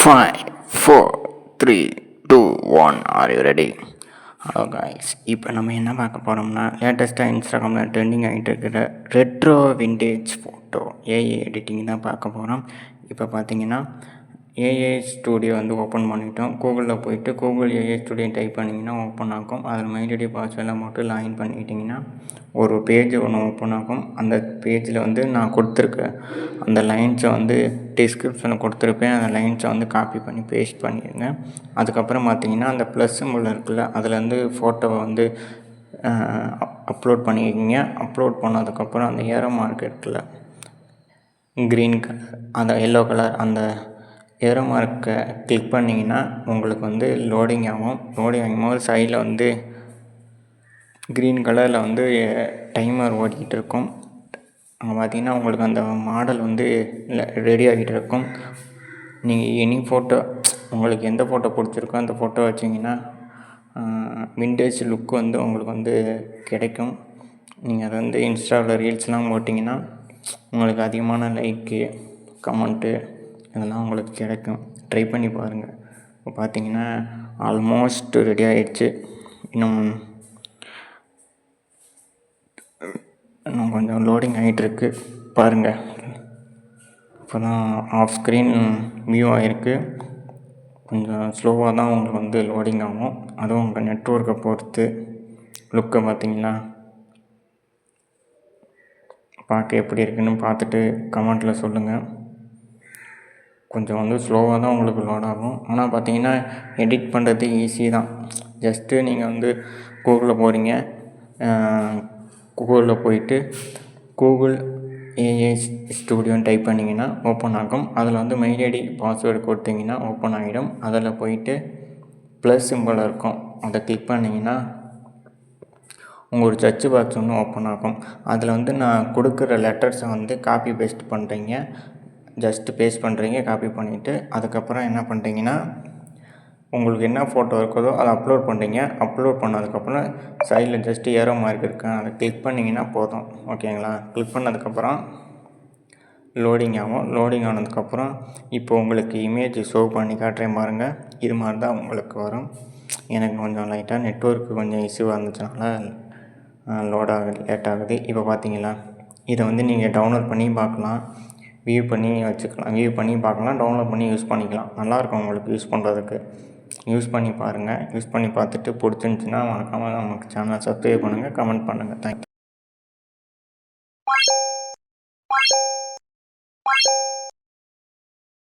5, 4, 3, 2, 1. Are you ready? Hello guys, இப்போ நம்ம என்ன பார்க்க போகிறோம்னா, லேட்டஸ்ட்டாக இன்ஸ்டாகிராமில் ட்ரெண்டிங் ஆகிட்டு இருக்கிற retro vintage photo AI editing தான் பார்க்க போகிறோம். இப்போ பார்த்தீங்கன்னா ஏஐ ஸ்டூடியோ வந்து ஓப்பன் பண்ணிட்டோம். கூகுளில் போய்ட்டு கூகுள் ஏஐ ஸ்டூடியோ டைப் பண்ணிங்கன்னா ஓப்பன் ஆகும். அதில் மெயில் ஐடி பாஸ்வேர்டெலாம் மட்டும் லாகின் பண்ணிக்கிட்டிங்கன்னா ஒரு பேஜ் ஒன்று ஓப்பன் ஆகும். அந்த பேஜில் வந்து நான் கொடுத்துருக்கேன் அந்த லைன்ஸை வந்து டிஸ்கிரிப்ஷனில் கொடுத்துருப்பேன். அந்த லைன்ஸை வந்து காப்பி பண்ணி பேஸ்ட் பண்ணிடுங்க. அதுக்கப்புறம் பார்த்தீங்கன்னா அந்த ப்ளஸ் சிம்பிள் இருக்குல்ல, அதில் வந்து ஃபோட்டோவை வந்து அப்லோட் பண்ணிக்கிங்க. அப்லோட் பண்ணதுக்கப்புறம் அந்த ஏரோ மார்க் இருக்குல்ல, க்ரீன் கலர், அந்த எல்லோ கலர், அந்த ஏரோ மார்க்கை கிளிக் பண்ணிங்கன்னா உங்களுக்கு வந்து லோடிங் ஆகும். லோடிங் ஆகும்போது சைடில் வந்து க்ரீன் கலரில் வந்து டைமர் ஓடிக்கிட்டு இருக்கும். அங்கே பார்த்தீங்கன்னா உங்களுக்கு அந்த மாடல் வந்து ரெடி ஆகிட்டு இருக்கும். நீங்கள் எனி ஃபோட்டோ, உங்களுக்கு எந்த ஃபோட்டோ பிடிச்சிருக்கோ அந்த ஃபோட்டோ வச்சிங்கன்னா விண்டேஜ் லுக் வந்து உங்களுக்கு வந்து கிடைக்கும். நீங்கள் அதை வந்து இன்ஸ்டாவில் ரீல்ஸ்லாம் போட்டிங்கன்னா உங்களுக்கு அதிகமான லைக்கு, கமெண்ட்டு இதெல்லாம் உங்களுக்கு கிடைக்கும். ட்ரை பண்ணி பாருங்கள். இப்போ பார்த்தீங்கன்னா ஆல்மோஸ்ட் ரெடி ஆகிடுச்சு. இன்னும் கொஞ்சம் லோடிங் ஆகிட்டுருக்கு பாருங்கள். இப்போ தான் ஆஃப் ஸ்க்ரீன் வியூ ஆகிருக்கு. கொஞ்சம் ஸ்லோவாக தான் உங்களுக்கு வந்து லோடிங் ஆகும். அதுவும் உங்கள் நெட்வொர்க்கை பொறுத்து. லுக்கை பார்த்தீங்களா, பார்க்க எப்படி இருக்குன்னு பார்த்துட்டு கமெண்ட்டில் சொல்லுங்கள். கொஞ்சம் வந்து ஸ்லோவாக தான் உங்களுக்கு லோட் ஆகும். ஆனால் பார்த்தீங்கன்னா எடிட் பண்ணுறது ஈஸி தான். ஜஸ்ட்டு நீங்கள் வந்து கூகுளில் போகிறீங்க. கூகுளில் போயிட்டு கூகுள் ஏஐ ஸ்டூடியோன்னு டைப் பண்ணிங்கன்னா ஓப்பன் ஆகும். அதில் வந்து மெயில் ஐடி பாஸ்வேர்டு கொடுத்தீங்கன்னா ஓப்பன் ஆகிடும். அதில் போயிட்டு ப்ளஸ் சிம்பிள் இருக்கும், அதை கிளிக் பண்ணிங்கன்னா உங்களுக்கு சர்ச் பாக்ஸ் ஒன்று ஓப்பன் ஆகும். அதில் வந்து நான் கொடுக்குற லெட்டர்ஸை வந்து காப்பி பேஸ்ட் பண்ணுறீங்க. ஜஸ்ட்டு பேஸ்ட் பண்ணுறீங்க. காப்பி பண்ணிவிட்டு அதுக்கப்புறம் என்ன பண்ணுறீங்கன்னா உங்களுக்கு என்ன ஃபோட்டோ இருக்குதோ அதை அப்லோட் பண்ணுறீங்க. அப்லோட் பண்ணதுக்கப்புறம் சைடில் ஜஸ்ட்டு ஏரோ மார்க் இருக்குது, அதை கிளிக் பண்ணிங்கன்னா போதும். ஓகேங்களா? கிளிக் பண்ணதுக்கப்புறம் லோடிங் ஆகும். லோடிங் ஆனதுக்கப்புறம் இப்போ உங்களுக்கு இமேஜ் ஷோ பண்ணி காட்டுறேன் பாருங்கள். இது மாதிரி தான் உங்களுக்கு வரும். எனக்கு கொஞ்சம் லைட்டாக நெட்வொர்க்கு கொஞ்சம் இஷ்யூவாக இருந்துச்சுனால லோட் ஆகுது, லேட் ஆகுது. இப்போ பார்த்தீங்களா, இதை வந்து நீங்கள் டவுன்லோட் பண்ணி பார்க்கலாம், வியூ பண்ணி வச்சுக்கலாம், வியூ பண்ணி பார்க்கலாம், டவுன்லோட் பண்ணி யூஸ் பண்ணிக்கலாம். நல்லாயிருக்கும் உங்களுக்கு யூஸ் பண்ணுறதுக்கு. யூஸ் பண்ணி பாருங்கள். யூஸ் பண்ணி பார்த்துட்டு பிடிச்சிருந்துச்சின்னா மறக்காமல் நமக்கு சேனலை சப்ஸ்கிரைப் பண்ணுங்கள், கமெண்ட் பண்ணுங்கள். தேங்க்யூ.